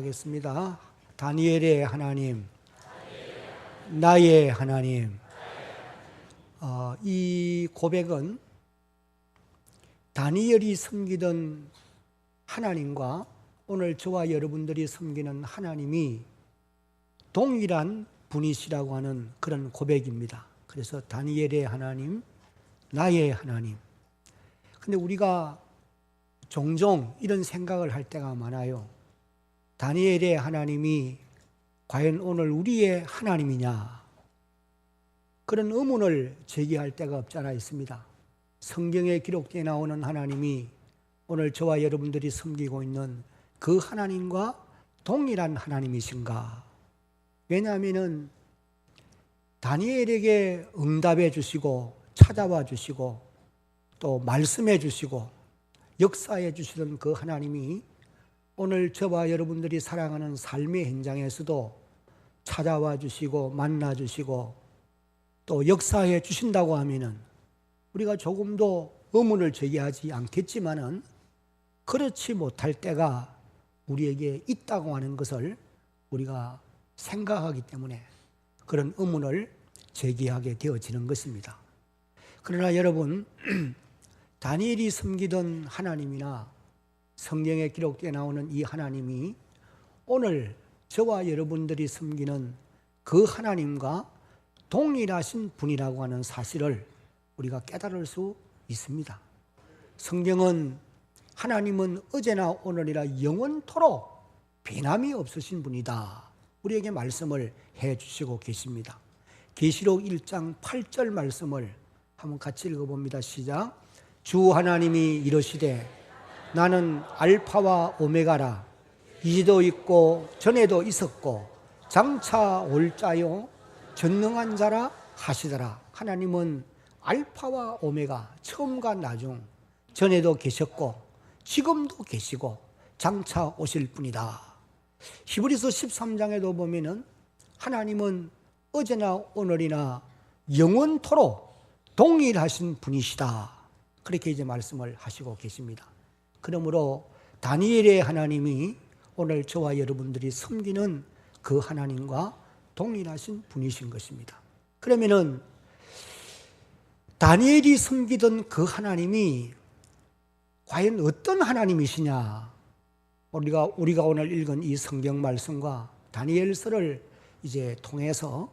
하겠습니다. 다니엘의 하나님, 나의 하나님. 이 고백은 다니엘이 섬기던 하나님과 오늘 저와 여러분들이 섬기는 하나님이 동일한 분이시라고 하는 그런 고백입니다. 그래서 다니엘의 하나님, 나의 하나님. 근데 우리가 종종 이런 생각을 할 때가 많아요. 다니엘의 하나님이 과연 오늘 우리의 하나님이냐? 그런 의문을 제기할 때가 없지 않아 있습니다. 성경에 기록되어 나오는 하나님이 오늘 저와 여러분들이 섬기고 있는 그 하나님과 동일한 하나님이신가? 왜냐하면 다니엘에게 응답해 주시고 찾아와 주시고 또 말씀해 주시고 역사해 주시던 그 하나님이 오늘 저와 여러분들이 살아가는 삶의 현장에서도 찾아와 주시고 만나 주시고 또 역사해 주신다고 하면은 우리가 조금도 의문을 제기하지 않겠지만은 그렇지 못할 때가 우리에게 있다고 하는 것을 우리가 생각하기 때문에 그런 의문을 제기하게 되어지는 것입니다. 그러나 여러분, 다니엘이 섬기던 하나님이나 성경에 기록되어 나오는 이 하나님이 오늘 저와 여러분들이 섬기는 그 하나님과 동일하신 분이라고 하는 사실을 우리가 깨달을 수 있습니다. 성경은 하나님은 어제나 오늘이라 영원토록 변함이 없으신 분이다. 우리에게 말씀을 해주시고 계십니다. 계시록 1장 8절 말씀을 한번 같이 읽어봅니다. 시작. 주 하나님이 이르시되 나는 알파와 오메가라. 이제도 있고 전에도 있었고 장차 올 자요 전능한 자라 하시더라. 하나님은 알파와 오메가, 처음과 나중, 전에도 계셨고 지금도 계시고 장차 오실 분이다. 히브리서 13장에도 보면은 하나님은 어제나 오늘이나 영원토록 동일하신 분이시다. 그렇게 이제 말씀을 하시고 계십니다. 그러므로 다니엘의 하나님이 오늘 저와 여러분들이 섬기는 그 하나님과 동일하신 분이신 것입니다. 그러면은 다니엘이 섬기던 그 하나님이 과연 어떤 하나님이시냐? 우리가 오늘 읽은 이 성경 말씀과 다니엘서를 이제 통해서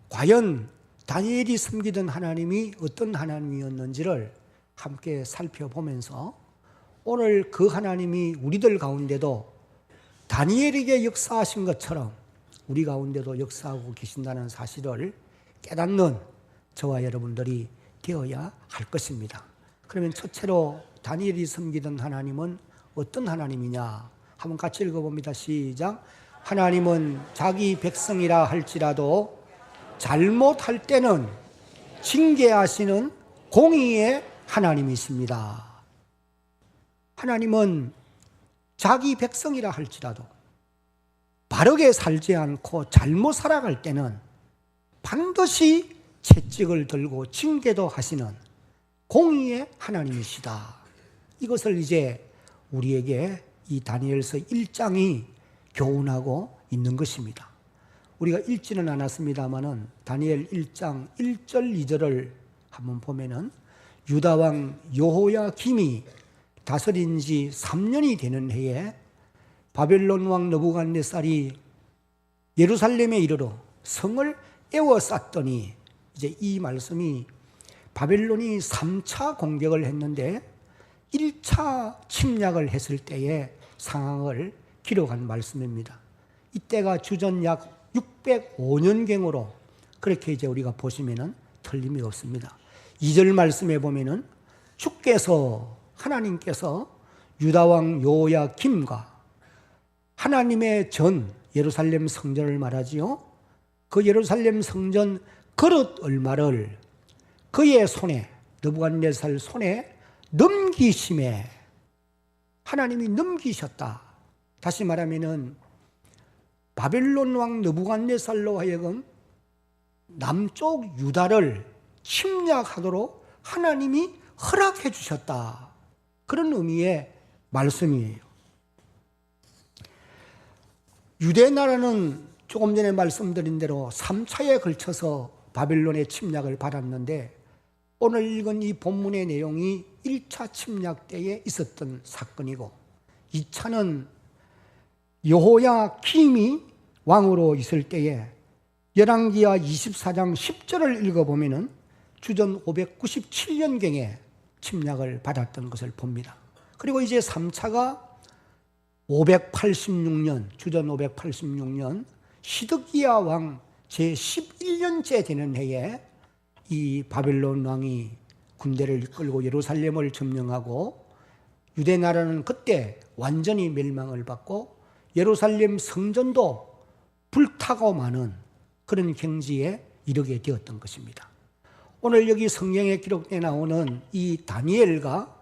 과연 다니엘이 섬기던 하나님이 어떤 하나님이었는지를 함께 살펴보면서 오늘 그 하나님이 우리들 가운데도 다니엘에게 역사하신 것처럼 우리 가운데도 역사하고 계신다는 사실을 깨닫는 저와 여러분들이 되어야 할 것입니다. 그러면 첫째로 다니엘이 섬기던 하나님은 어떤 하나님이냐? 한번 같이 읽어봅니다. 시작. 하나님은 자기 백성이라 할지라도 잘못할 때는 징계하시는 공의의 하나님이십니다. 하나님은 자기 백성이라 할지라도 바르게 살지 않고 잘못 살아갈 때는 반드시 채찍을 들고 징계도 하시는 공의의 하나님이시다. 이것을 이제 우리에게 이 다니엘서 1장이 교훈하고 있는 것입니다. 우리가 읽지는 않았습니다마는 다니엘 1장 1절 2절을 한번 보면은 유다 왕 여호야김이 다스린 지 3년이 되는 해에 바벨론 왕 느부갓네살이 예루살렘에 이르러 성을 에워쌌더니 이제 이 말씀이 바벨론이 3차 공격을 했는데 1차 침략을 했을 때의 상황을 기록한 말씀입니다. 이때가 주전 약 605년경으로 그렇게 이제 우리가 보시면은 틀림이 없습니다. 2절 말씀에 보면은 주께서 하나님께서 유다 왕 요야김과 하나님의 전 예루살렘 성전을 말하지요. 그 예루살렘 성전 그릇 얼마를 그의 손에 느부갓네살 손에 넘기심에 하나님이 넘기셨다. 다시 말하면은 바벨론 왕 느부갓네살로 하여금 남쪽 유다를 침략하도록 하나님이 허락해 주셨다. 그런 의미의 말씀이에요. 유대 나라는 조금 전에 말씀드린 대로 3차에 걸쳐서 바빌론의 침략을 받았는데 오늘 읽은 이 본문의 내용이 1차 침략 때에 있었던 사건이고 2차는 여호야김이 왕으로 있을 때에 열왕기하 24장 10절을 읽어보면 주전 597년경에 침략을 받았던 것을 봅니다. 그리고 이제 3차가 586년, 주전 586년 시드기야 왕 제11년째 되는 해에 이 바벨론 왕이 군대를 이끌고 예루살렘을 점령하고 유대 나라는 그때 완전히 멸망을 받고 예루살렘 성전도 불타고 마는 그런 경지에 이르게 되었던 것입니다. 오늘 여기 성경에 기록되어 나오는 이 다니엘과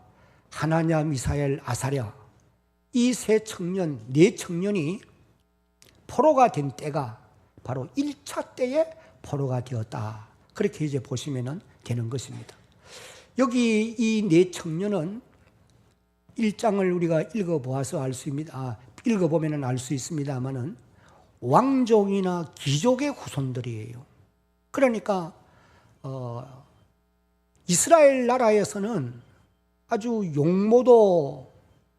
하나냐, 미사엘, 아사랴 이 네 청년이 포로가 된 때가 바로 1차 때에 포로가 되었다. 그렇게 이제 보시면 되는 것입니다. 여기 이 네 청년은 1장을 우리가 읽어보아서 읽어보면 알 수 있습니다만은 왕족이나 귀족의 후손들이에요. 그러니까 이스라엘 나라에서는 아주 용모도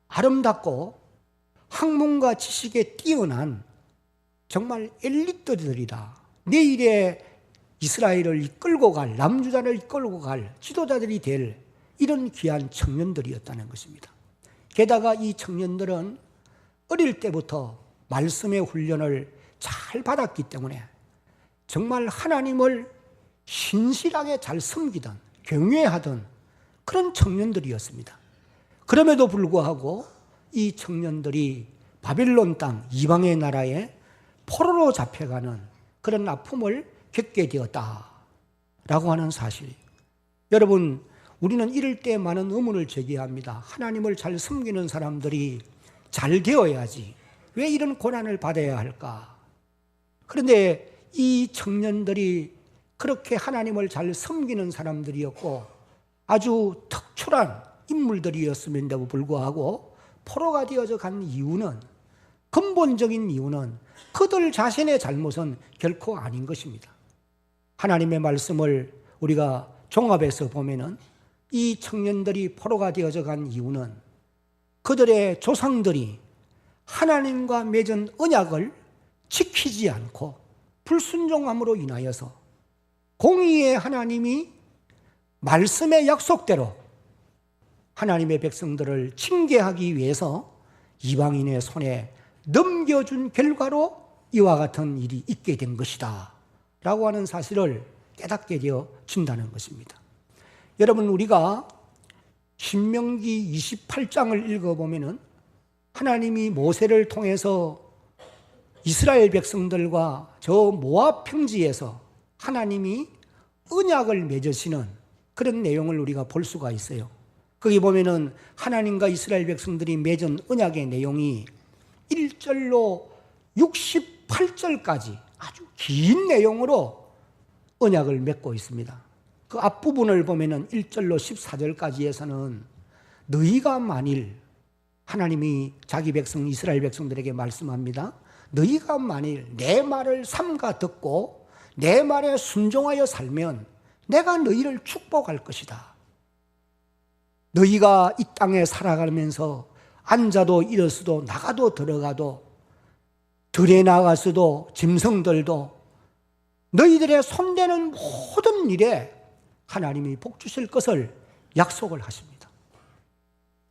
아름답고 학문과 지식에 뛰어난 정말 엘리트들이다. 내일의 이스라엘을 이끌고 갈, 남유다를 이끌고 갈 지도자들이 될 이런 귀한 청년들이었다는 것입니다. 게다가 이 청년들은 어릴 때부터 말씀의 훈련을 잘 받았기 때문에 정말 하나님을 신실하게 잘 섬기던, 경외하던 그런 청년들이었습니다. 그럼에도 불구하고 이 청년들이 바빌론 땅, 이방의 나라에 포로로 잡혀가는 그런 아픔을 겪게 되었다라고 하는 사실. 여러분, 우리는 이럴 때 많은 의문을 제기합니다. 하나님을 잘 섬기는 사람들이 잘 되어야지 왜 이런 고난을 받아야 할까? 그런데 이 청년들이 그렇게 하나님을 잘 섬기는 사람들이었고 아주 특출한 인물들이었음에도 불구하고 포로가 되어져 간 이유는, 근본적인 이유는 그들 자신의 잘못은 결코 아닌 것입니다. 하나님의 말씀을 우리가 종합해서 보면은 이 청년들이 포로가 되어져 간 이유는 그들의 조상들이 하나님과 맺은 언약을 지키지 않고 불순종함으로 인하여서 공의의 하나님이 말씀의 약속대로 하나님의 백성들을 징계하기 위해서 이방인의 손에 넘겨준 결과로 이와 같은 일이 있게 된 것이다 라고 하는 사실을 깨닫게 되어진다는 것입니다. 여러분, 우리가 신명기 28장을 읽어보면 하나님이 모세를 통해서 이스라엘 백성들과 저 모압 평지에서 하나님이 언약을 맺으시는 그런 내용을 우리가 볼 수가 있어요. 거기 보면은 하나님과 이스라엘 백성들이 맺은 언약의 내용이 1절로 68절까지 아주 긴 내용으로 언약을 맺고 있습니다. 그 앞부분을 보면은 1절로 14절까지에서는 너희가 만일, 하나님이 자기 백성 이스라엘 백성들에게 말씀합니다. 너희가 만일 내 말을 삼가 듣고 내 말에 순종하여 살면 내가 너희를 축복할 것이다. 너희가 이 땅에 살아가면서 앉아도 일어서도 나가도 들어가도 들에 나가서도 짐승들도 너희들의 손대는 모든 일에 하나님이 복 주실 것을 약속을 하십니다.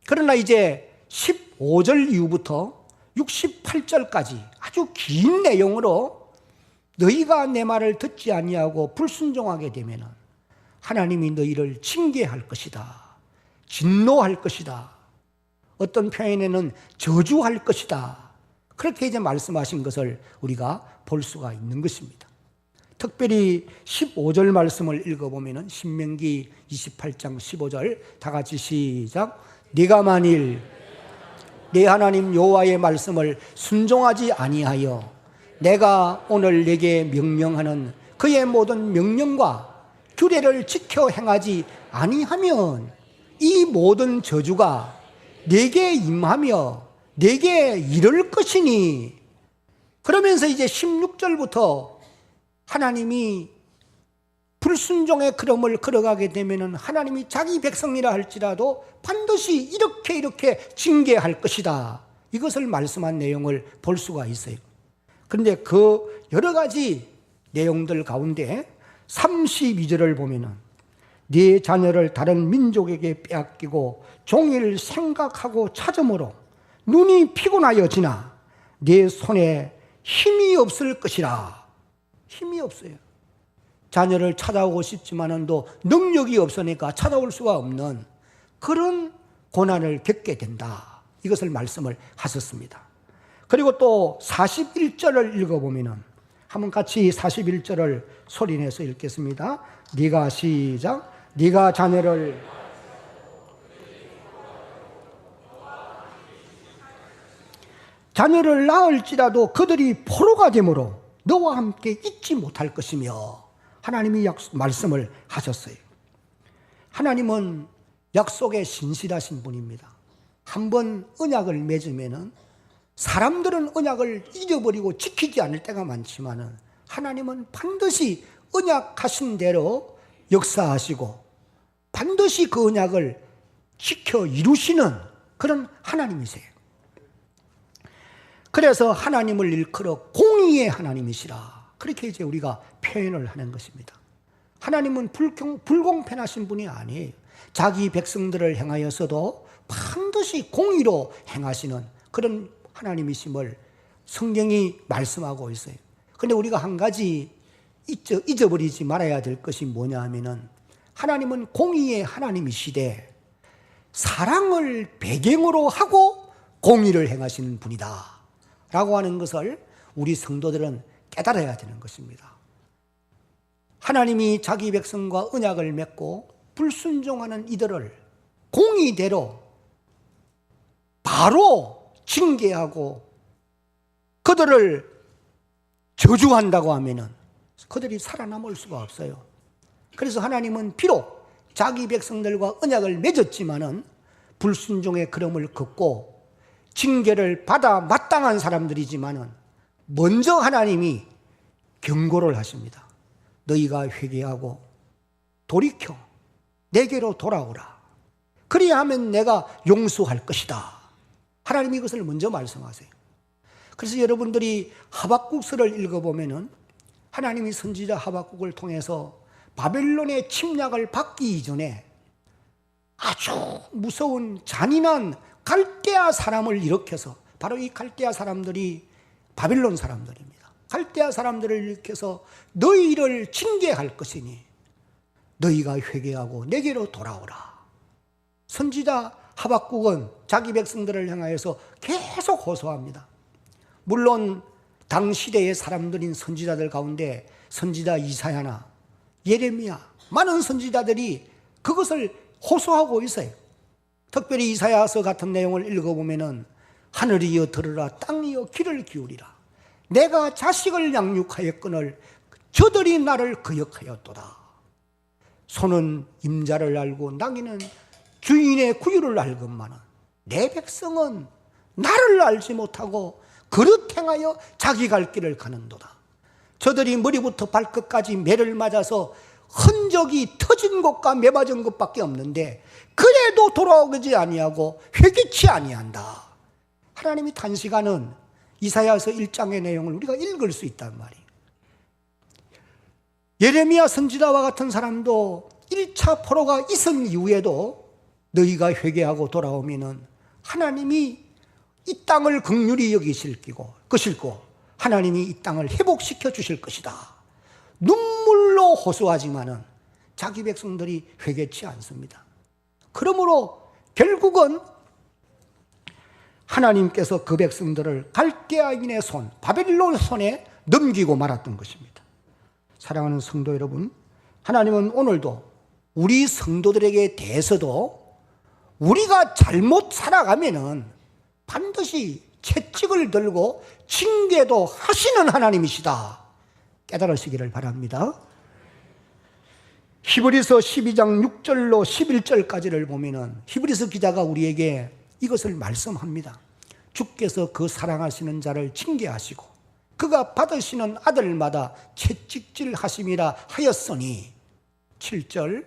그러나 이제 15절 이후부터 68절까지 아주 긴 내용으로 너희가 내 말을 듣지 아니하고 불순종하게 되면 하나님이 너희를 징계할 것이다. 진노할 것이다. 어떤 표현에는 저주할 것이다. 그렇게 이제 말씀하신 것을 우리가 볼 수가 있는 것입니다. 특별히 15절 말씀을 읽어보면 신명기 28장 15절 다 같이 시작. 네가 만일 네 하나님 여호와의 말씀을 순종하지 아니하여 내가 오늘 네게 명령하는 그의 모든 명령과 규례를 지켜 행하지 아니하면 이 모든 저주가 네게 임하며 네게 이를 것이니 그러면서 이제 16절부터 하나님이 불순종의 걸음을 걸어가게 되면은 하나님이 자기 백성이라 할지라도 반드시 이렇게 징계할 것이다. 이것을 말씀한 내용을 볼 수가 있어요. 그런데 그 여러 가지 내용들 가운데 32절을 보면은 네 자녀를 다른 민족에게 빼앗기고 종일 생각하고 찾음으로 눈이 피곤하여 지나 네 손에 힘이 없을 것이라. 힘이 없어요. 자녀를 찾아오고 싶지만은도 능력이 없으니까 찾아올 수가 없는 그런 고난을 겪게 된다. 이것을 말씀을 하셨습니다. 그리고 또 41절을 읽어보면은 한번 같이 41절을 소리내서 읽겠습니다. 네가 시작. 네가 자녀를 낳을지라도 그들이 포로가 되므로 너와 함께 있지 못할 것이며 하나님이 말씀을 하셨어요. 하나님은 약속에 신실하신 분입니다. 한번 언약을 맺으면은 사람들은 언약을 잊어버리고 지키지 않을 때가 많지만은 하나님은 반드시 언약하신 대로 역사하시고 반드시 그 언약을 지켜 이루시는 그런 하나님이세요. 그래서 하나님을 일컬어 공의의 하나님이시라. 그렇게 이제 우리가 표현을 하는 것입니다. 하나님은 불공평하신 분이 아니에요. 자기 백성들을 향하여서도 반드시 공의로 행하시는 그런 하나님이심을 성경이 말씀하고 있어요. 그런데 우리가 한 가지 잊어버리지 말아야 될 것이 뭐냐 하면은 하나님은 공의의 하나님이시되 사랑을 배경으로 하고 공의를 행하시는 분이다 라고 하는 것을 우리 성도들은 깨달아야 되는 것입니다. 하나님이 자기 백성과 언약을 맺고 불순종하는 이들을 공의대로 바로 징계하고 그들을 저주한다고 하면은 그들이 살아남을 수가 없어요. 그래서 하나님은 비록 자기 백성들과 언약을 맺었지만은 불순종의 걸음을 걷고 징계를 받아 마땅한 사람들이지만은 먼저 하나님이 경고를 하십니다. 너희가 회개하고 돌이켜 내게로 돌아오라. 그리하면 내가 용서할 것이다. 하나님이 이것을 먼저 말씀하세요. 그래서 여러분들이 하박국서를 읽어보면은 하나님이 선지자 하박국을 통해서 바벨론의 침략을 받기 이전에 아주 무서운 잔인한 갈대아 사람을 일으켜서 바로 이 갈대아 사람들이 바벨론 사람들입니다. 갈대아 사람들을 일으켜서 너희를 징계할 것이니 너희가 회개하고 내게로 돌아오라. 선지자 하박국은 자기 백성들을 향하여서 계속 호소합니다. 물론 당시대의 사람들인 선지자들 가운데 선지자 이사야나 예레미야 많은 선지자들이 그것을 호소하고 있어요. 특별히 이사야서 같은 내용을 읽어보면은 하늘이여 들으라 땅이여 귀를 기울이라 내가 자식을 양육하였거늘 저들이 나를 거역하였도다. 소는 임자를 알고 나귀는 주인의 구유를 알건만은 내 백성은 나를 알지 못하고 그릇 행하여 자기 갈 길을 가는도다. 저들이 머리부터 발끝까지 매를 맞아서 흔적이 터진 것과 매맞은 것밖에 없는데 그래도 돌아오지 아니하고 회개치 아니한다. 하나님이 단시간은 이사야서 1장의 내용을 우리가 읽을 수 있단 말이에요. 예레미야 선지자와 같은 사람도 1차 포로가 있은 이후에도 너희가 회개하고 돌아오면은 하나님이 이 땅을 긍휼히 여기실 것이고 하나님이 이 땅을 회복시켜 주실 것이다. 눈물로 호소하지만은 자기 백성들이 회개치 않습니다. 그러므로 결국은 하나님께서 그 백성들을 갈대아인의 손, 바벨론 손에 넘기고 말았던 것입니다. 사랑하는 성도 여러분, 하나님은 오늘도 우리 성도들에게 대해서도 우리가 잘못 살아가면은 반드시 채찍을 들고 징계도 하시는 하나님이시다. 깨달으시기를 바랍니다. 히브리서 12장 6절로 11절까지를 보면은 히브리서 기자가 우리에게 이것을 말씀합니다. 주께서 그 사랑하시는 자를 징계하시고 그가 받으시는 아들마다 채찍질 하심이라 하였으니 7절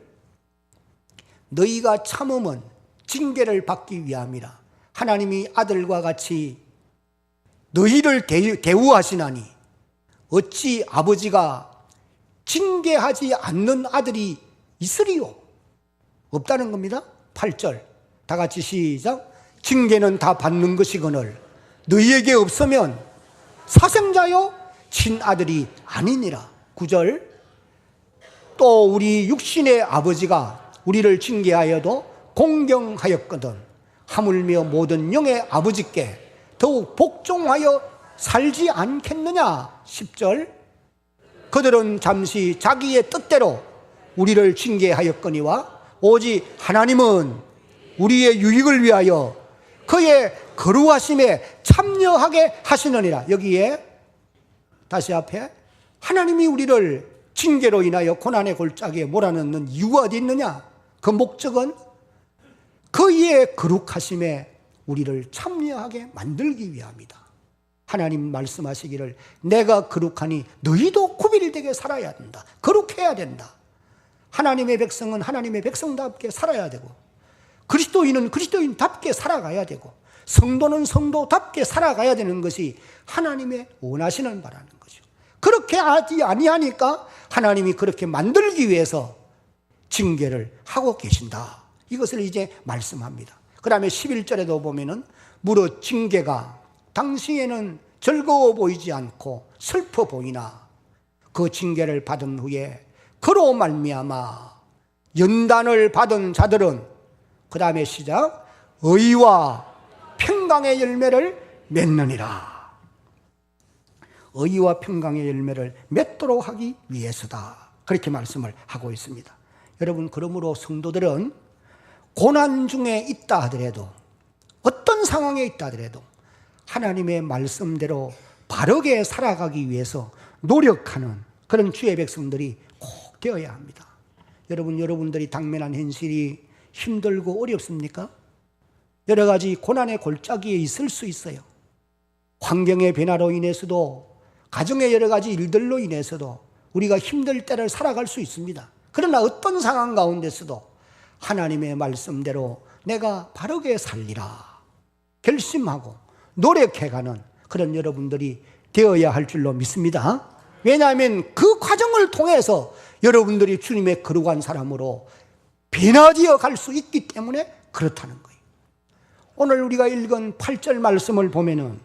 너희가 참음은 징계를 받기 위함이라. 하나님이 아들과 같이 너희를 대우하시나니 어찌 아버지가 징계하지 않는 아들이 있으리요? 없다는 겁니다. 8절 다 같이 시작. 징계는 다 받는 것이거늘 너희에게 없으면 사생자요 친아들이 아니니라. 9절 또 우리 육신의 아버지가 우리를 징계하여도 공경하였거든 하물며 모든 영의 아버지께 더욱 복종하여 살지 않겠느냐. 10절 그들은 잠시 자기의 뜻대로 우리를 징계하였거니와 오직 하나님은 우리의 유익을 위하여 그의 거룩하심에 참여하게 하시느니라. 여기에 다시 앞에 하나님이 우리를 징계로 인하여 고난의 골짜기에 몰아넣는 이유가 어디 있느냐? 그 목적은 그의 거룩하심에 우리를 참여하게 만들기 위함이다. 하나님 말씀하시기를 내가 거룩하니 너희도 구별되게 살아야 된다. 거룩해야 된다. 하나님의 백성은 하나님의 백성답게 살아야 되고 그리스도인은 그리스도인답게 살아가야 되고 성도는 성도답게 살아가야 되는 것이 하나님의 원하시는 바라는 거죠. 그렇게 하지 아니하니까 하나님이 그렇게 만들기 위해서 징계를 하고 계신다. 이것을 이제 말씀합니다. 그 다음에 11절에도 보면은 무릇 징계가 당시에는 즐거워 보이지 않고 슬퍼 보이나 그 징계를 받은 후에 그로 말미암아 연단을 받은 자들은 그 다음에 시작 의와 평강의 열매를 맺느니라. 의와 평강의 열매를 맺도록 하기 위해서다. 그렇게 말씀을 하고 있습니다. 여러분 그러므로 성도들은 고난 중에 있다 하더라도 어떤 상황에 있다 하더라도 하나님의 말씀대로 바르게 살아가기 위해서 노력하는 그런 주의 백성들이 꼭 되어야 합니다. 여러분들이 당면한 현실이 힘들고 어렵습니까? 여러 가지 고난의 골짜기에 있을 수 있어요. 환경의 변화로 인해서도 가정의 여러 가지 일들로 인해서도 우리가 힘들 때를 살아갈 수 있습니다. 그러나 어떤 상황 가운데서도 하나님의 말씀대로 내가 바르게 살리라 결심하고 노력해가는 그런 여러분들이 되어야 할 줄로 믿습니다. 왜냐하면 그 과정을 통해서 여러분들이 주님의 거룩한 사람으로 변화되어 갈 수 있기 때문에 그렇다는 거예요. 오늘 우리가 읽은 8절 말씀을 보면은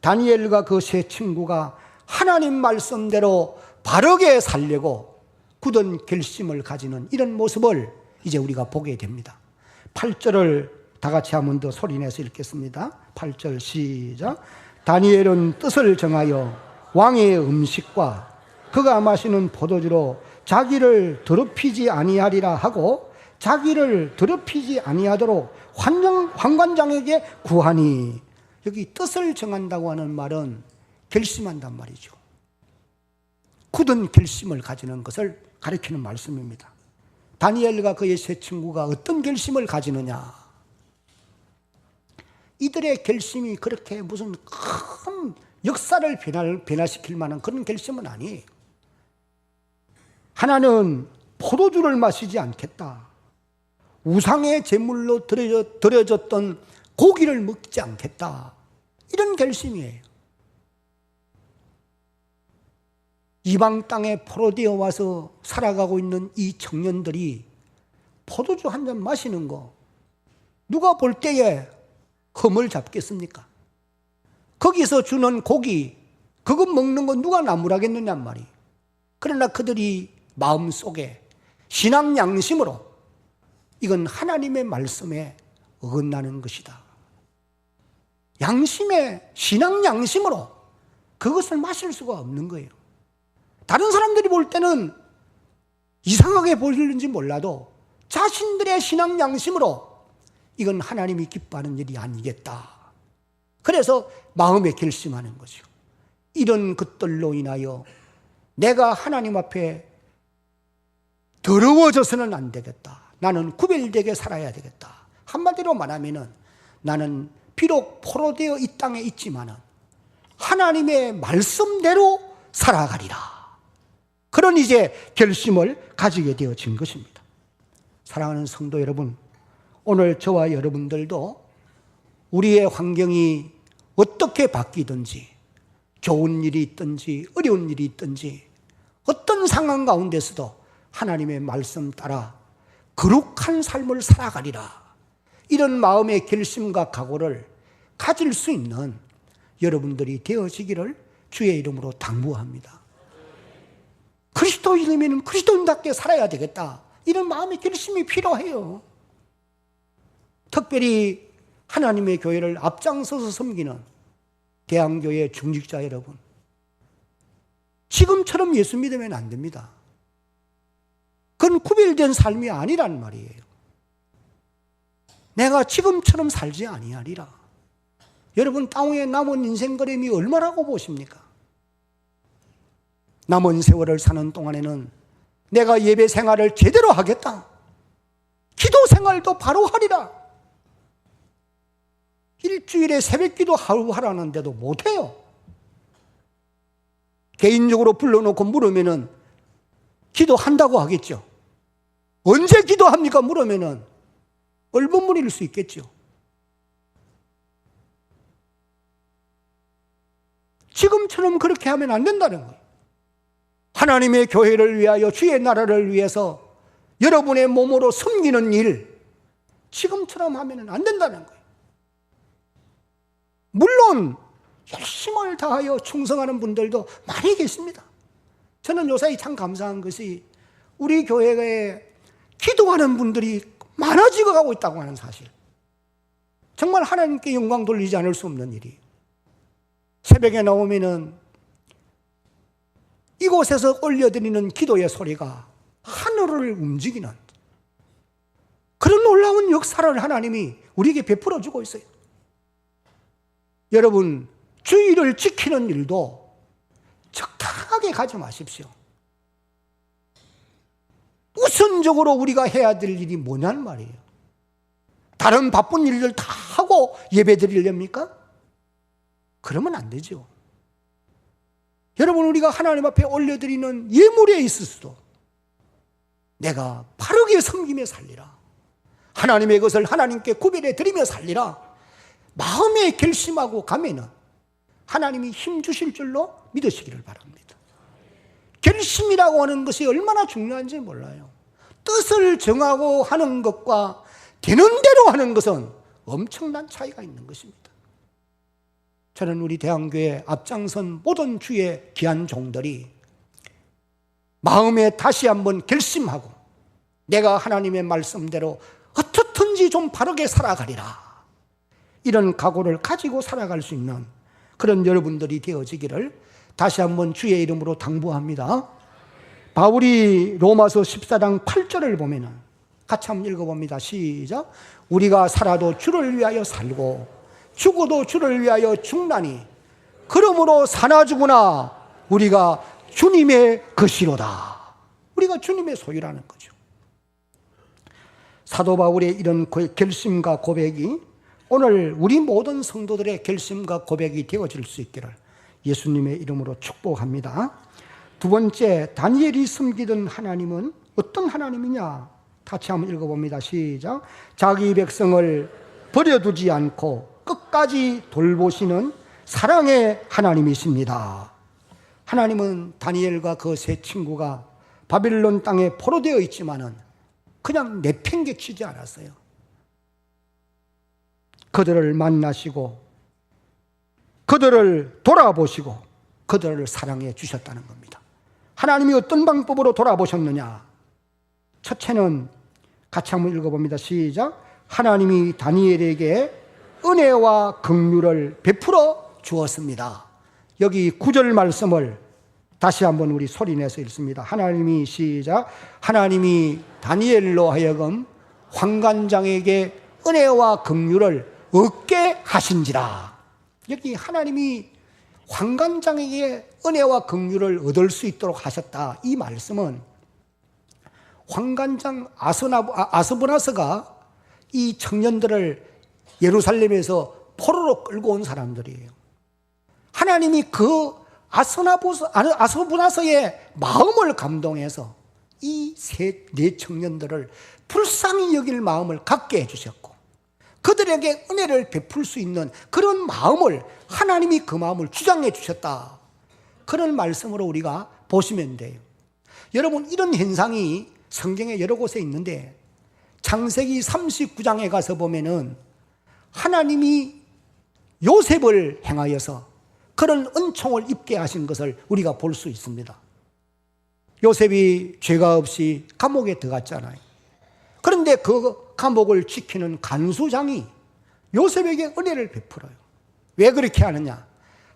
다니엘과 그 세 친구가 하나님 말씀대로 바르게 살려고 굳은 결심을 가지는 이런 모습을 이제 우리가 보게 됩니다. 8절을 다 같이 한 번 더 소리내서 읽겠습니다. 8절 시작. 다니엘은 뜻을 정하여 왕의 음식과 그가 마시는 포도주로 자기를 더럽히지 아니하리라 하고 자기를 더럽히지 아니하도록 환관장에게 구하니. 여기 뜻을 정한다고 하는 말은 결심한단 말이죠. 굳은 결심을 가지는 것을 가리키는 말씀입니다. 다니엘과 그의 세 친구가 어떤 결심을 가지느냐? 이들의 결심이 그렇게 무슨 큰 역사를 변화시킬 만한 그런 결심은 아니에요. 하나는 포도주를 마시지 않겠다. 우상의 제물로 드려졌던 고기를 먹지 않겠다. 이런 결심이에요. 이방 땅에 포로되어 와서 살아가고 있는 이 청년들이 포도주 한 잔 마시는 거 누가 볼 때에 흠을 잡겠습니까? 거기서 주는 고기 그거 먹는 거 누가 나무라겠느냔 말이에요. 그러나 그들이 마음속에 신앙 양심으로 이건 하나님의 말씀에 어긋나는 것이다. 양심에 신앙 양심으로 그것을 마실 수가 없는 거예요. 다른 사람들이 볼 때는 이상하게 보이는지 몰라도 자신들의 신앙 양심으로 이건 하나님이 기뻐하는 일이 아니겠다. 그래서 마음에 결심하는 거죠. 이런 것들로 인하여 내가 하나님 앞에 더러워져서는 안 되겠다. 나는 구별되게 살아야 되겠다. 한마디로 말하면은 나는 비록 포로되어 이 땅에 있지만은 하나님의 말씀대로 살아가리라. 그런 이제 결심을 가지게 되어진 것입니다. 사랑하는 성도 여러분, 오늘 저와 여러분들도 우리의 환경이 어떻게 바뀌든지, 좋은 일이 있든지 어려운 일이 있든지 어떤 상황 가운데서도 하나님의 말씀 따라 거룩한 삶을 살아가리라, 이런 마음의 결심과 각오를 가질 수 있는 여러분들이 되어지기를 주의 이름으로 당부합니다. 그리스도인이면 그리스도인답게 살아야 되겠다, 이런 마음의 결심이 필요해요. 특별히 하나님의 교회를 앞장서서 섬기는 대한교회 중직자 여러분, 지금처럼 예수 믿으면 안 됩니다. 그건 구별된 삶이 아니란 말이에요. 내가 지금처럼 살지 아니하리라. 여러분, 땅에 남은 인생 걸음이 얼마라고 보십니까? 남은 세월을 사는 동안에는 내가 예배 생활을 제대로 하겠다, 기도 생활도 바로 하리라, 일주일에 새벽기도 하루 하라는데도 못해요. 개인적으로 불러놓고 물으면은 기도한다고 하겠죠. 언제 기도합니까? 물으면은 얼버무릴 수 있겠죠. 지금처럼 그렇게 하면 안 된다는 거예요. 하나님의 교회를 위하여, 주의 나라를 위해서 여러분의 몸으로 섬기는 일, 지금처럼 하면 안 된다는 거예요. 물론 열심을 다하여 충성하는 분들도 많이 계십니다. 저는 요사이 참 감사한 것이 우리 교회에 기도하는 분들이 많아지고 가고 있다고 하는 사실, 정말 하나님께 영광 돌리지 않을 수 없는 일이에요. 새벽에 나오면은 이곳에서 올려드리는 기도의 소리가 하늘을 움직이는 그런 놀라운 역사를 하나님이 우리에게 베풀어 주고 있어요. 여러분, 주의를 지키는 일도 적당하게 가지 마십시오. 우선적으로 우리가 해야 될 일이 뭐냐는 말이에요. 다른 바쁜 일들 다 하고 예배 드리렵니까? 그러면 안 되죠. 여러분, 우리가 하나님 앞에 올려드리는 예물에 있어서도 내가 바르게 섬기며 살리라, 하나님의 것을 하나님께 구별해 드리며 살리라, 마음에 결심하고 가면은 하나님이 힘 주실 줄로 믿으시기를 바랍니다. 결심이라고 하는 것이 얼마나 중요한지 몰라요. 뜻을 정하고 하는 것과 되는 대로 하는 것은 엄청난 차이가 있는 것입니다. 저는 우리 대한교회 앞장선 모든 주의 귀한 종들이 마음에 다시 한번 결심하고 내가 하나님의 말씀대로 어떻든지 좀 바르게 살아가리라, 이런 각오를 가지고 살아갈 수 있는 그런 여러분들이 되어지기를 다시 한번 주의 이름으로 당부합니다. 바울이 로마서 14장 8절을 보면은 같이 한번 읽어봅니다. 시작. 우리가 살아도 주를 위하여 살고 죽어도 주를 위하여 죽나니 그러므로 사나 죽으나 우리가 주님의 것이로다. 우리가 주님의 소유라는 거죠. 사도 바울의 이런 결심과 고백이 오늘 우리 모든 성도들의 결심과 고백이 되어질 수 있기를 예수님의 이름으로 축복합니다. 두 번째, 다니엘이 섬기던 하나님은 어떤 하나님이냐? 같이 한번 읽어봅니다. 시작. 자기 백성을 버려두지 않고 끝까지 돌보시는 사랑의 하나님이십니다. 하나님은 다니엘과 그 세 친구가 바빌론 땅에 포로되어 있지만은 그냥 내팽개치지 않았어요. 그들을 만나시고 그들을 돌아보시고 그들을 사랑해 주셨다는 겁니다. 하나님이 어떤 방법으로 돌아보셨느냐? 첫째는 같이 한번 읽어봅니다. 시작. 하나님이 다니엘에게 은혜와 긍휼을 베풀어 주었습니다. 여기 9절 말씀을 다시 한번 우리 소리내서 읽습니다. 하나님이 시작. 하나님이 다니엘로 하여금 환관장에게 은혜와 긍휼을 얻게 하신지라. 여기 하나님이 환관장에게 은혜와 긍휼을 얻을 수 있도록 하셨다. 이 말씀은 환관장 아스브나스가 이 청년들을 예루살렘에서 포로로 끌고 온 사람들이에요. 하나님이 그 아소부나서의 마음을 감동해서 이 네 청년들을 불쌍히 여길 마음을 갖게 해주셨고, 그들에게 은혜를 베풀 수 있는 그런 마음을 하나님이 그 마음을 주장해 주셨다. 그런 말씀으로 우리가 보시면 돼요. 여러분, 이런 현상이 성경에 여러 곳에 있는데 창세기 39장에 가서 보면은 하나님이 요셉을 행하여서 그런 은총을 입게 하신 것을 우리가 볼 수 있습니다. 요셉이 죄가 없이 감옥에 들어갔잖아요. 그런데 그 감옥을 지키는 간수장이 요셉에게 은혜를 베풀어요. 왜 그렇게 하느냐?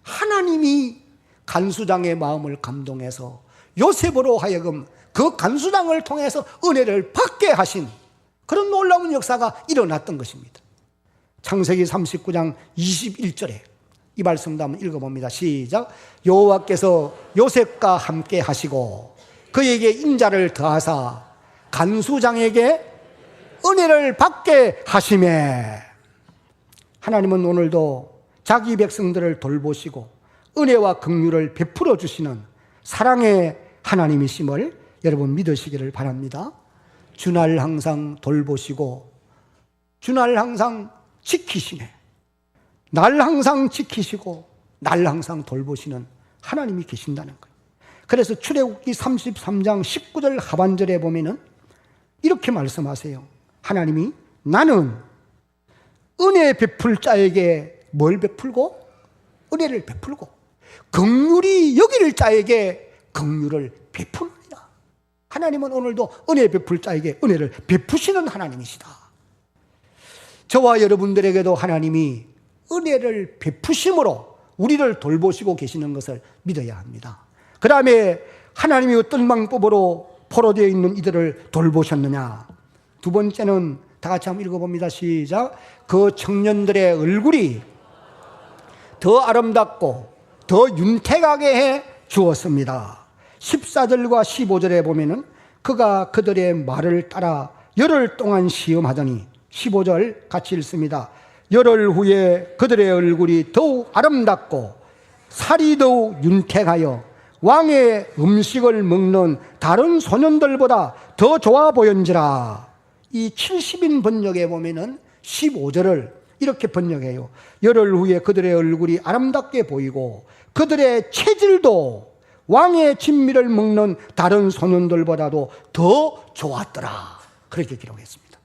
하나님이 간수장의 마음을 감동해서 요셉으로 하여금 그 간수장을 통해서 은혜를 받게 하신 그런 놀라운 역사가 일어났던 것입니다. 창세기 39장 21절에 이 말씀도 한번 읽어봅니다. 시작. 여호와께서 요셉과 함께 하시고 그에게 인자를 더하사 간수장에게 은혜를 받게 하시매. 하나님은 오늘도 자기 백성들을 돌보시고 은혜와 긍휼을 베풀어 주시는 사랑의 하나님이심을 여러분 믿으시기를 바랍니다. 주날 항상 돌보시고 주날 항상 지키시네. 날 항상 지키시고 날 항상 돌보시는 하나님이 계신다는 거예요. 그래서 출애굽기 33장 19절 하반절에 보면은 이렇게 말씀하세요. 하나님이 나는 은혜 베풀 자에게 뭘 베풀고? 은혜를 베풀고 긍휼히 여길 자에게 긍휼을 베푸느니라. 하나님은 오늘도 은혜 베풀 자에게 은혜를 베푸시는 하나님이시다. 저와 여러분들에게도 하나님이 은혜를 베푸심으로 우리를 돌보시고 계시는 것을 믿어야 합니다. 그 다음에 하나님이 어떤 방법으로 포로되어 있는 이들을 돌보셨느냐? 두 번째는 다 같이 한번 읽어봅니다. 시작. 그 청년들의 얼굴이 더 아름답고 더 윤택하게 해 주었습니다. 14절과 15절에 보면은 그가 그들의 말을 따라 열흘 동안 시험하더니 15절 같이 읽습니다. 열흘 후에 그들의 얼굴이 더욱 아름답고 살이 더욱 윤택하여 왕의 음식을 먹는 다른 소년들보다 더 좋아 보였는지라. 이 70인 번역에 보면은 15절을 이렇게 번역해요. 열흘 후에 그들의 얼굴이 아름답게 보이고 그들의 체질도 왕의 진미를 먹는 다른 소년들보다도 더 좋았더라. 그렇게 기록했습니다.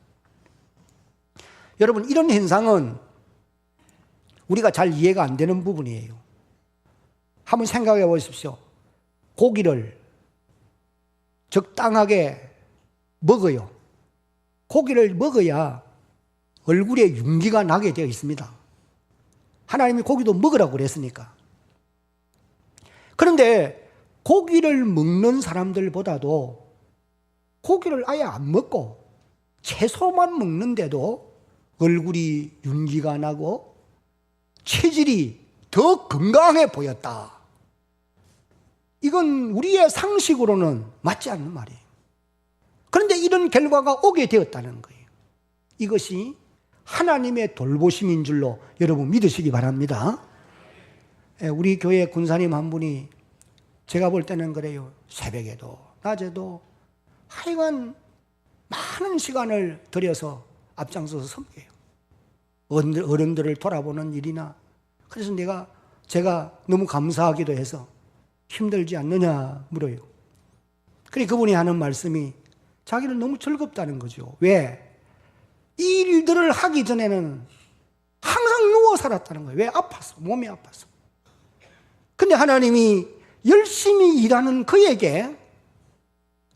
여러분, 이런 현상은 우리가 잘 이해가 안 되는 부분이에요. 한번 생각해 보십시오. 고기를 적당하게 먹어요. 고기를 먹어야 얼굴에 윤기가 나게 되어 있습니다. 하나님이 고기도 먹으라고 그랬으니까. 그런데 고기를 먹는 사람들보다도 고기를 아예 안 먹고 채소만 먹는데도 얼굴이 윤기가 나고 체질이 더 건강해 보였다. 이건 우리의 상식으로는 맞지 않는 말이에요. 그런데 이런 결과가 오게 되었다는 거예요. 이것이 하나님의 돌보심인 줄로 여러분 믿으시기 바랍니다. 우리 교회 군사님 한 분이 제가 볼 때는 그래요. 새벽에도 낮에도 하여간 많은 시간을 들여서 앞장서서 섬겨요. 어른들을 돌아보는 일이나. 그래서 제가 너무 감사하기도 해서 힘들지 않느냐 물어요. 그래 그분이 하는 말씀이 자기는 너무 즐겁다는 거죠. 왜? 이 일들을 하기 전에는 항상 누워 살았다는 거예요. 왜? 아파서, 몸이 아파서. 근데 하나님이 열심히 일하는 그에게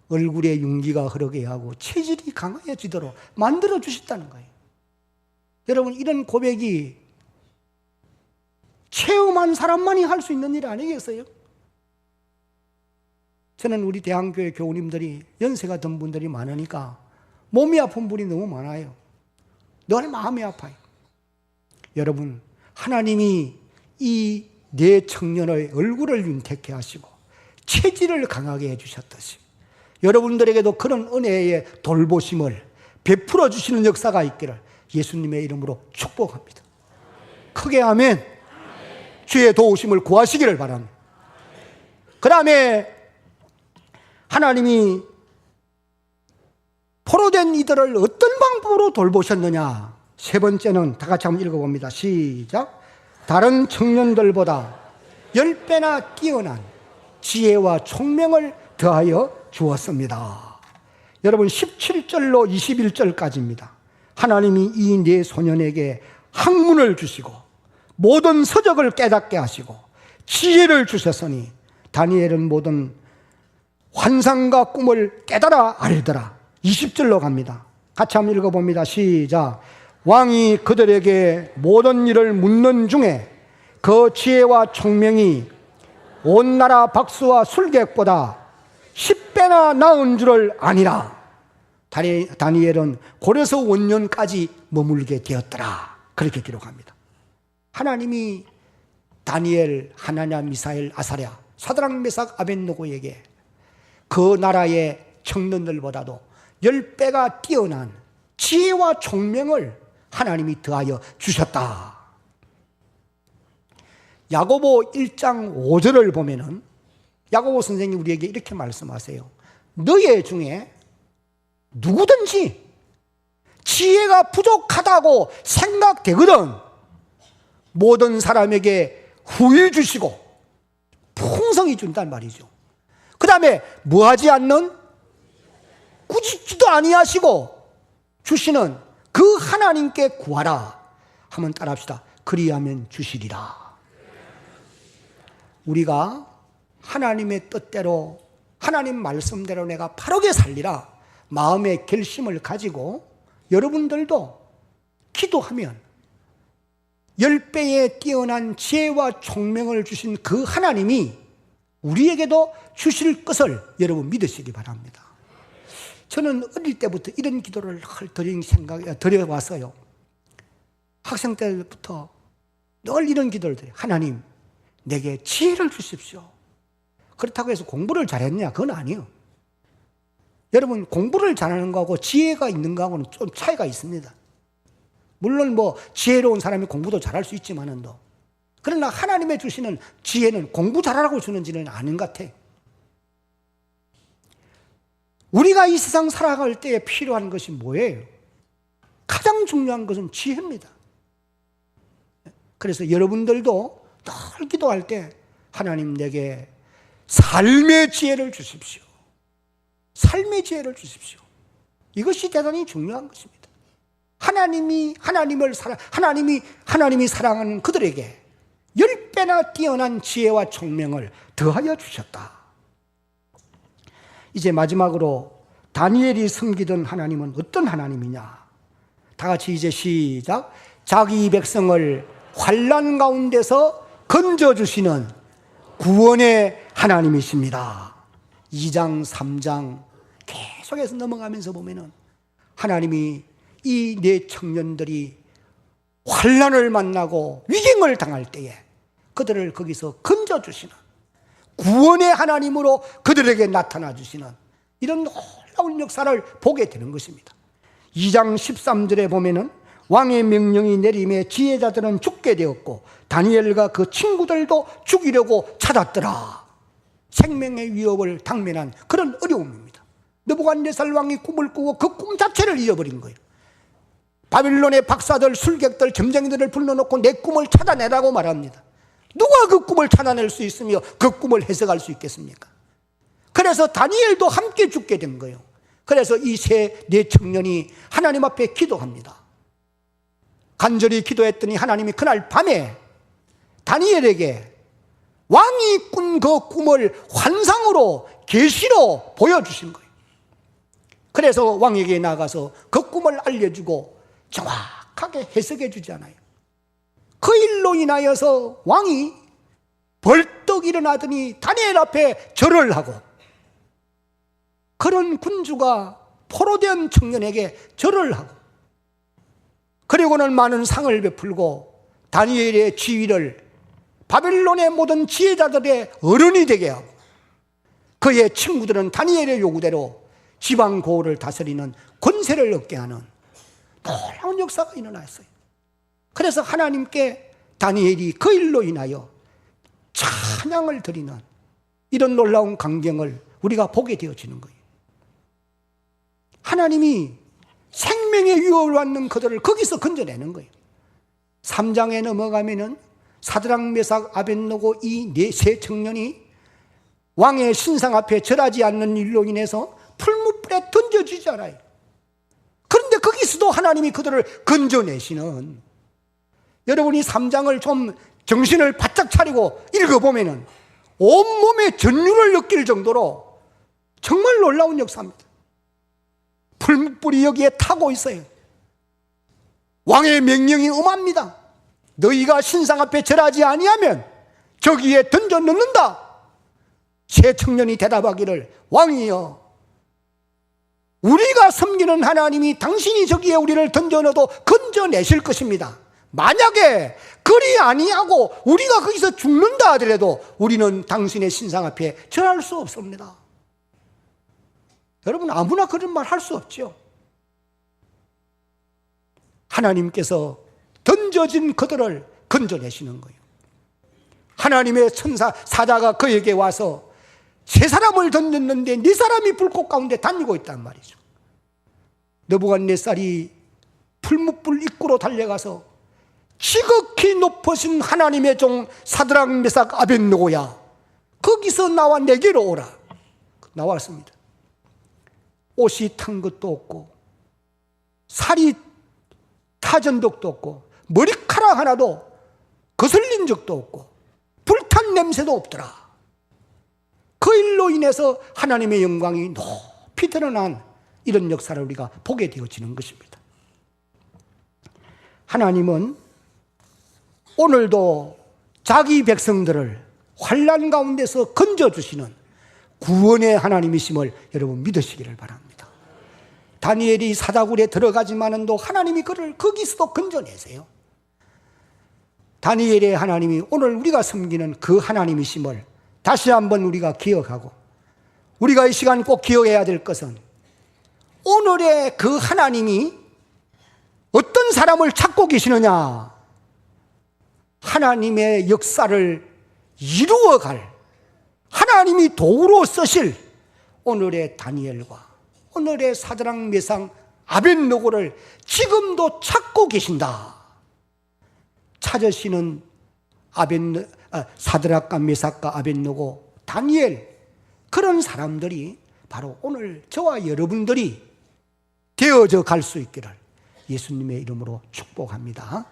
얼굴에 윤기가 흐르게 하고 체질이 강해지도록 만들어 주셨다는 거예요. 여러분, 이런 고백이 체험한 사람만이 할 수 있는 일 아니겠어요? 저는 우리 대한교회 교우님들이 연세가 든 분들이 많으니까 몸이 아픈 분이 너무 많아요. 늘 마음이 아파요. 여러분, 하나님이 이 네 청년의 얼굴을 윤택해 하시고 체질을 강하게 해주셨듯이 여러분들에게도 그런 은혜의 돌보심을 베풀어 주시는 역사가 있기를 예수님의 이름으로 축복합니다. 크게 아멘. 주의 도우심을 구하시기를 바랍니다. 그 다음에 하나님이 포로된 이들을 어떤 방법으로 돌보셨느냐. 세 번째는 다 같이 한번 읽어봅니다. 시작. 다른 청년들보다 10배나 뛰어난 지혜와 총명을 더하여 주었습니다. 여러분 17절로 21절까지입니다. 하나님이 이 네 소년에게 학문을 주시고 모든 서적을 깨닫게 하시고 지혜를 주셨으니 다니엘은 모든 환상과 꿈을 깨달아 알더라. 20절로 갑니다. 같이 한번 읽어봅니다. 시작. 왕이 그들에게 모든 일을 묻는 중에 그 지혜와 총명이 온 나라 박수와 술객보다 10배나 나은 줄을 아니라. 다니엘은 고레서 원년까지 머물게 되었더라. 그렇게 기록합니다. 하나님이 다니엘, 하나냐, 미사엘, 아사랴, 사드락, 메삭, 아벳느고에게 그 나라의 청년들보다도 10배가 뛰어난 지혜와 총명을 하나님이 더하여 주셨다. 야고보 1장 5절을 보면은 야고보 선생님이 우리에게 이렇게 말씀하세요. 너희 중에 누구든지 지혜가 부족하다고 생각되거든 모든 사람에게 후일 주시고 풍성히 준단 말이죠. 그 다음에 뭐하지 않는 꾸짖지도 아니하시고 주시는 그 하나님께 구하라. 한번 따라합시다. 그리하면 주시리라. 우리가 하나님의 뜻대로 하나님 말씀대로 내가 바르게 살리라 마음의 결심을 가지고 여러분들도 기도하면 10배의 뛰어난 지혜와 총명을 주신 그 하나님이 우리에게도 주실 것을 여러분 믿으시기 바랍니다. 저는 어릴 때부터 이런 기도를 드려왔어요. 학생 때부터 늘 이런 기도를 드려요. 하나님, 내게 지혜를 주십시오. 그렇다고 해서 공부를 잘했냐? 그건 아니에요. 여러분, 공부를 잘하는 거하고 지혜가 있는 거하고는 좀 차이가 있습니다. 물론 지혜로운 사람이 공부도 잘할 수 있지만은도, 그러나 하나님의 주시는 지혜는 공부 잘하라고 주는지는 아닌 것 같아요. 우리가 이 세상 살아갈 때에 필요한 것이 뭐예요? 가장 중요한 것은 지혜입니다. 그래서 여러분들도 늘 기도할 때 하나님 내게 삶의 지혜를 주십시오. 삶의 지혜를 주십시오. 이것이 대단히 중요한 것입니다. 하나님이 사랑하는 그들에게 10배나 뛰어난 지혜와 총명을 더하여 주셨다. 이제 마지막으로 다니엘이 섬기던 하나님은 어떤 하나님이냐? 다 같이 이제 시작. 자기 백성을 환난 가운데서 건져주시는 구원의 하나님이십니다. 2장, 3장 계속해서 넘어가면서 보면은 하나님이 이 네 청년들이 환난을 만나고 위경을 당할 때에 그들을 거기서 건져주시는 구원의 하나님으로 그들에게 나타나 주시는 이런 놀라운 역사를 보게 되는 것입니다. 2장 13절에 보면은 왕의 명령이 내림에 지혜자들은 죽게 되었고 다니엘과 그 친구들도 죽이려고 찾았더라. 생명의 위협을 당면한 그런 어려움입니다. 느부갓네살 왕이 꿈을 꾸고 그 꿈 자체를 잃어버린 거예요. 바빌론의 박사들, 술객들, 점쟁이들을 불러놓고 내 꿈을 찾아내라고 말합니다. 누가 그 꿈을 찾아낼 수 있으며 그 꿈을 해석할 수 있겠습니까? 그래서 다니엘도 함께 죽게 된 거예요. 그래서 이 네 청년이 하나님 앞에 기도합니다. 간절히 기도했더니 하나님이 그날 밤에 다니엘에게 왕이 꾼 그 꿈을 환상으로 계시로 보여주신 거예요. 그래서 왕에게 나가서 그 꿈을 알려주고 정확하게 해석해 주잖아요. 그 일로 인하여서 왕이 벌떡 일어나더니 다니엘 앞에 절을 하고, 그런 군주가 포로된 청년에게 절을 하고, 그리고는 많은 상을 베풀고 다니엘의 지위를 바벨론의 모든 지혜자들의 어른이 되게 하고, 그의 친구들은 다니엘의 요구대로 지방 고을을 다스리는 권세를 얻게 하는 놀라운 역사가 일어났어요. 그래서 하나님께 다니엘이 그 일로 인하여 찬양을 드리는 이런 놀라운 광경을 우리가 보게 되어지는 거예요. 하나님이 생명의 위협을 받는 그들을 거기서 건져내는 거예요. 3장에 넘어가면은 사드락 메삭 아벳느고 이 세 청년이 왕의 신상 앞에 절하지 않는 일로 인해서 풀무불에 던져지잖아요. 그런데 거기서도 하나님이 그들을 건져내시는, 여러분이 3장을 좀 정신을 바짝 차리고 읽어보면은 온몸에 전율을 느낄 정도로 정말 놀라운 역사입니다. 풀무불이 여기에 타고 있어요. 왕의 명령이 엄합니다. 너희가 신상 앞에 절하지 아니하면 저기에 던져 넣는다. 세 청년이 대답하기를, 왕이여, 우리가 섬기는 하나님이 당신이 저기에 우리를 던져 넣어도 건져내실 것입니다. 만약에 그리 아니하고 우리가 거기서 죽는다 하더라도 우리는 당신의 신상 앞에 절할 수 없습니다. 여러분, 아무나 그런 말 할 수 없죠. 하나님께서 던져진 그들을 건져내시는 거예요. 하나님의 천사 사자가 그에게 와서 세 사람을 던졌는데 네 사람이 불꽃 가운데 다니고 있단 말이죠. 느부갓네살이 풀무불 입구로 달려가서 지극히 높으신 하나님의 종 사드락 메삭 아벳느고야, 거기서 나와 내게로 오라. 나왔습니다. 옷이 탄 것도 없고 살이 타전 적도 없고 머리카락 하나도 거슬린 적도 없고 불탄 냄새도 없더라. 그 일로 인해서 하나님의 영광이 높이 드러난 이런 역사를 우리가 보게 되어지는 것입니다. 하나님은 오늘도 자기 백성들을 환난 가운데서 건져주시는 구원의 하나님이심을 여러분 믿으시기를 바랍니다. 다니엘이 사자굴에 들어가지만은도 하나님이 그를 거기서도 건져내세요. 다니엘의 하나님이 오늘 우리가 섬기는 그 하나님이심을 다시 한번 우리가 기억하고, 우리가 이 시간 꼭 기억해야 될 것은 오늘의 그 하나님이 어떤 사람을 찾고 계시느냐, 하나님의 역사를 이루어갈, 하나님이 도구로 쓰실 오늘의 다니엘과 오늘의 사드락 메삭 아벳느고를 지금도 찾고 계신다. 찾으시는 사드락과 메삭과 아벳느고, 다니엘, 그런 사람들이 바로 오늘 저와 여러분들이 되어져 갈 수 있기를 예수님의 이름으로 축복합니다.